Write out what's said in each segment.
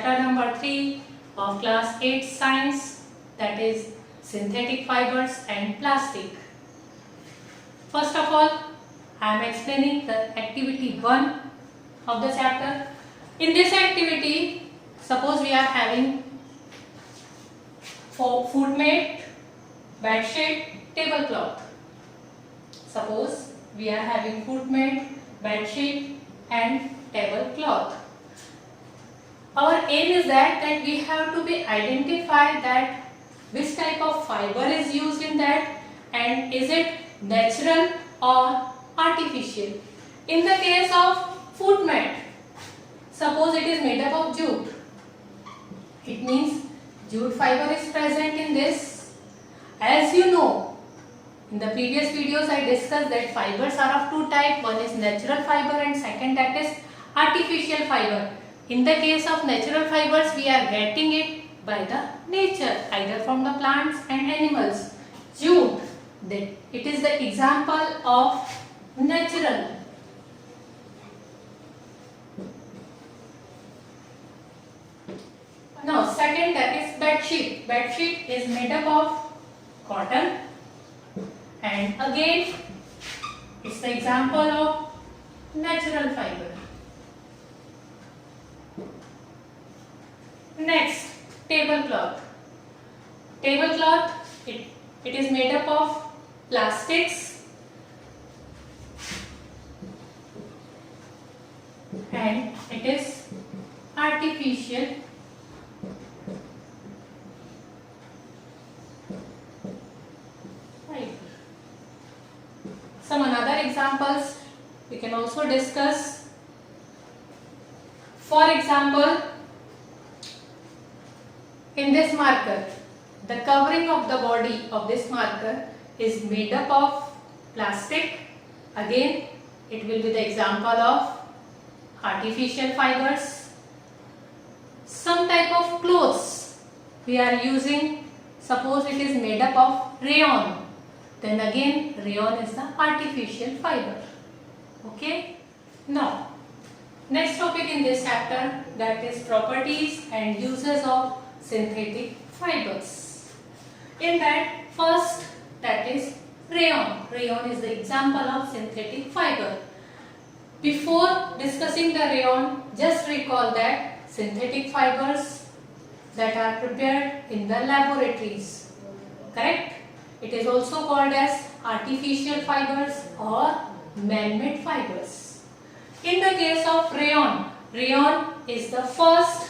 chapter number 3 of class 8 science, that is synthetic fibers and plastic. First of all, I am explaining the activity 1 of the chapter. In this activity, suppose we are having food mat, bed sheet, tablecloth. Suppose we are having food mat, bed sheet and tablecloth. Our aim is that we have to be identify that which type of fiber is used in that and is it natural or artificial. In the case of food mat, suppose it is made up of jute. It means jute fiber is present in this. As you know, in the previous videos I discussed that fibers are of two types. One is natural fiber and second that is artificial fiber. In the case of natural fibers, we are getting it by the nature, either from the plants and animals. Jute, it is the example of natural. Now second that is bed sheet. Bed sheet is made up of cotton and again it's the example of natural fiber. Next, tablecloth. Tablecloth, it is made up of plastics and it is artificial fiber. Some another examples we can also discuss. For example, in this marker, the covering of the body of this marker is made up of plastic. Again, it will be the example of artificial fibers. Some type of clothes we are using, suppose it is made up of rayon. Then again, rayon is the artificial fiber. Okay. Now, next topic in this chapter, that is properties and uses of synthetic fibers. In that, first that is rayon. Rayon is the example of synthetic fiber. Before discussing the rayon, just recall that synthetic fibers that are prepared in the laboratories. Correct? It is also called as artificial fibers or man-made fibers. In the case of rayon, rayon is the first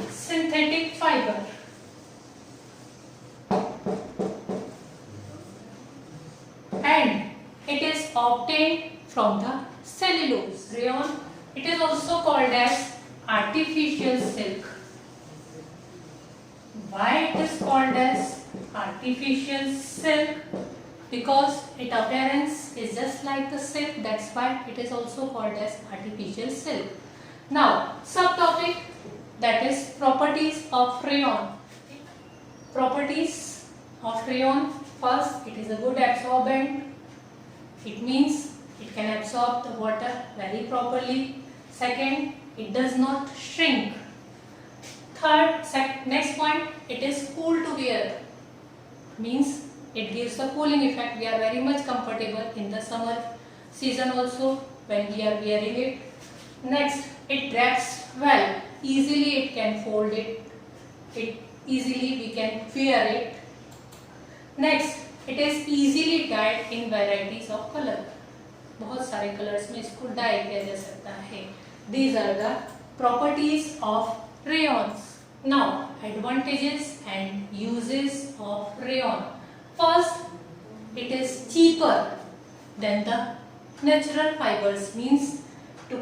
synthetic fiber. And it is obtained from the cellulose. Rayon, it is also called as artificial silk. Why it is called as artificial silk? Because its appearance is just like the silk, that's why it is also called as artificial silk. Now, subtopic, that is properties of rayon. Properties of rayon. First, it is a good absorbent. It means it can absorb the water very properly. Second, it does not shrink. Third, next point, it is cool to wear. Means it gives the cooling effect. We are very much comfortable in the summer season also when we are wearing it. Next, it wraps well. Easily it can fold it. Easily we can wear it. Next, it is easily dyed in varieties of color. बहुत सारे colours में इसको die किया जा सकता है. These are the properties of rayons. Now, advantages and uses of rayon. First, it is cheaper than the natural fibers. Means to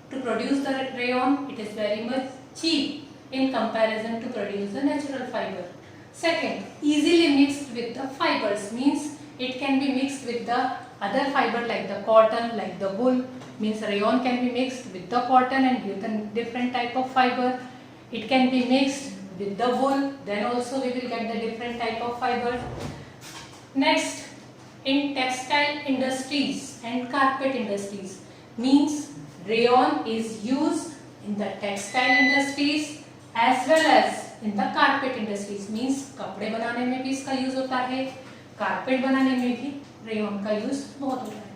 produce the rayon, it is very much cheap in comparison to produce the natural fiber. Second, easily mixed with the fibers. Means it can be mixed with the other fiber like the cotton, like the wool. Means rayon can be mixed with the cotton and give the different type of fiber. It can be mixed with the wool, then also we will get the different type of fiber. Next, in textile industries and carpet industries, means Rayon is used in the textile industries as well as in the carpet industries. Means कपड़े बनाने में भी इसका use होता है, carpet बनाने में भी रेयन का यूज बहुत होता है.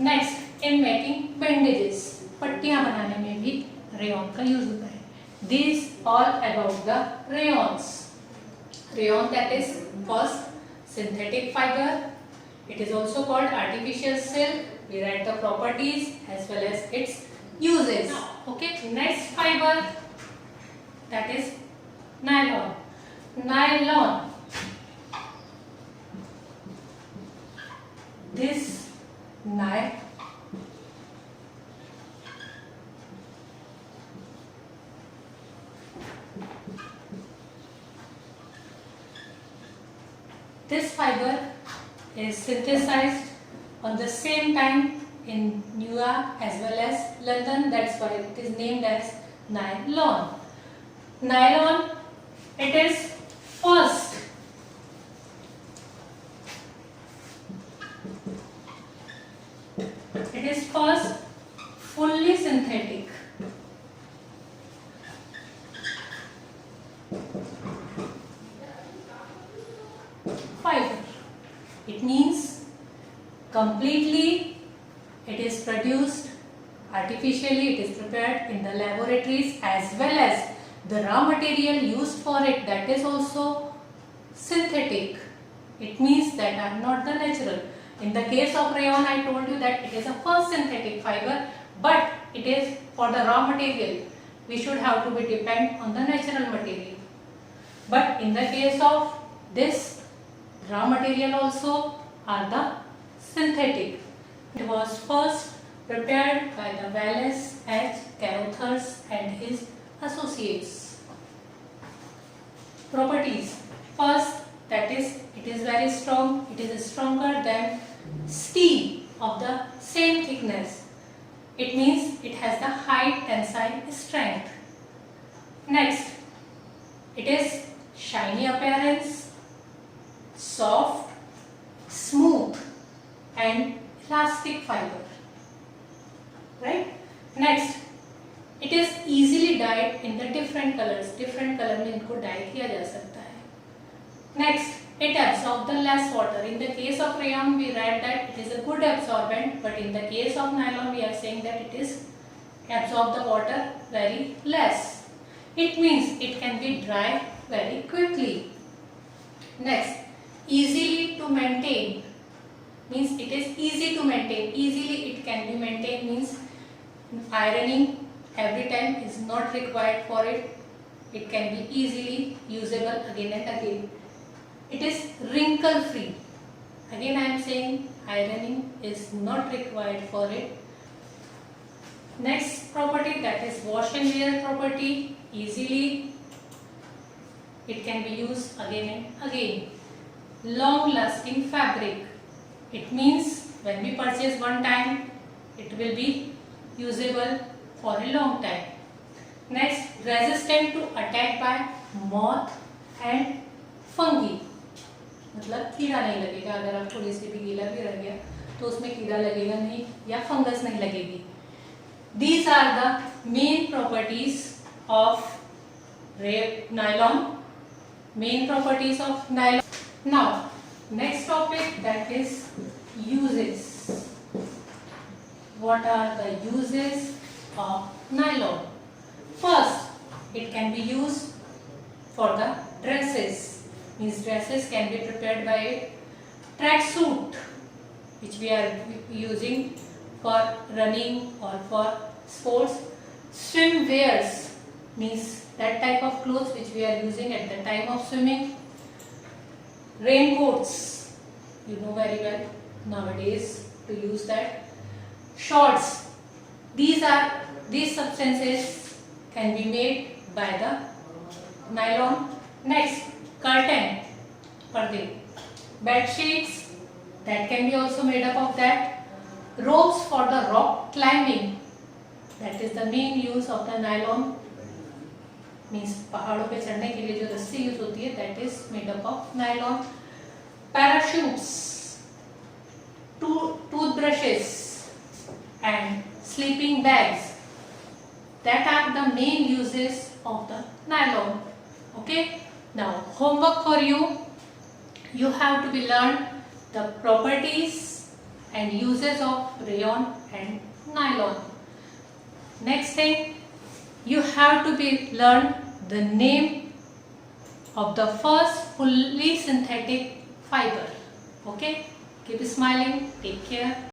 नेक्स्ट, इन मेकिंग बैंडेजेस, पट्टियां बनाने में भी रेयन का यूज होता है. This all about the rayons. Rayon, that is first synthetic fiber. It is also called artificial silk. We write the properties as well as its uses. Okay, next fiber, that is nylon. Nylon. This This fiber is synthesized on the same time in New York as well as London. That's why it is named as nylon. Nylon, it is first fully synthetic. Fiber. It means completely it is produced artificially, it is prepared in the laboratories as well as the raw material used for it, that is also synthetic. It means that are not the natural. In the case of rayon, I told you that it is a first synthetic fiber, but it is for the raw material. We should have to be depend on the natural material. But in the case of this, raw material also are the synthetic. It was first prepared by the Wallace H. Carothers and his associates. Properties. First, that is, it is very strong. It is stronger than steel of the same thickness. It means it has the high tensile strength. Next, it is shiny appearance, soft, smooth and elastic fiber. Right? Next, it is easily dyed in the different colors. Different color में इनको dye किया जा सकता है. Next, it absorbs the less water. In the case of rayon, we read that it is a good absorbent, but in the case of nylon, we are saying that it is absorb the water very less. It means it can be dry very quickly. Next, easily to maintain means it is easy to maintain. Easily it can be maintained means ironing every time is not required for it. It can be easily usable again and again. It is wrinkle free. Again I am saying ironing is not required for it. Next property, that is wash and wear property. Easily it can be used again and again. Long lasting fabric. It means when we purchase one time, it will be usable for a long time. Next, resistant to attack by moth and fungi. मतलब कीड़ा नहीं लगेगा. अगर आप थोड़ी सी भी गीला भी रह गया तो उसमें कीड़ा लगेगा नहीं या फंगस नहीं लगेगी. These are the main properties of nylon. Main properties of nylon. Now, next topic, that is uses. What are the uses of nylon? First, it can be used for the dresses. Means dresses can be prepared by it. Tracksuit, which we are using for running or for sports. Swim wears means that type of clothes which we are using at the time of swimming. Raincoats, you know very well nowadays to use that. Shorts, these substances can be made by the nylon. Next, curtain, parde. Bed sheets, that can be also made up of that. Ropes for the rock climbing, that is the main use of the nylon. Means पहाड़ों पे चढ़ने के लिए जो रस्सी use होती है, that is made up of nylon. Parachutes, toothbrushes and sleeping bags. That are the main uses of the nylon. Okay. Now homework for you. You have to be learned the properties and uses of rayon and nylon. Next thing, you have to be learn the name of the first fully synthetic fiber. Okay. Keep smiling. Take care.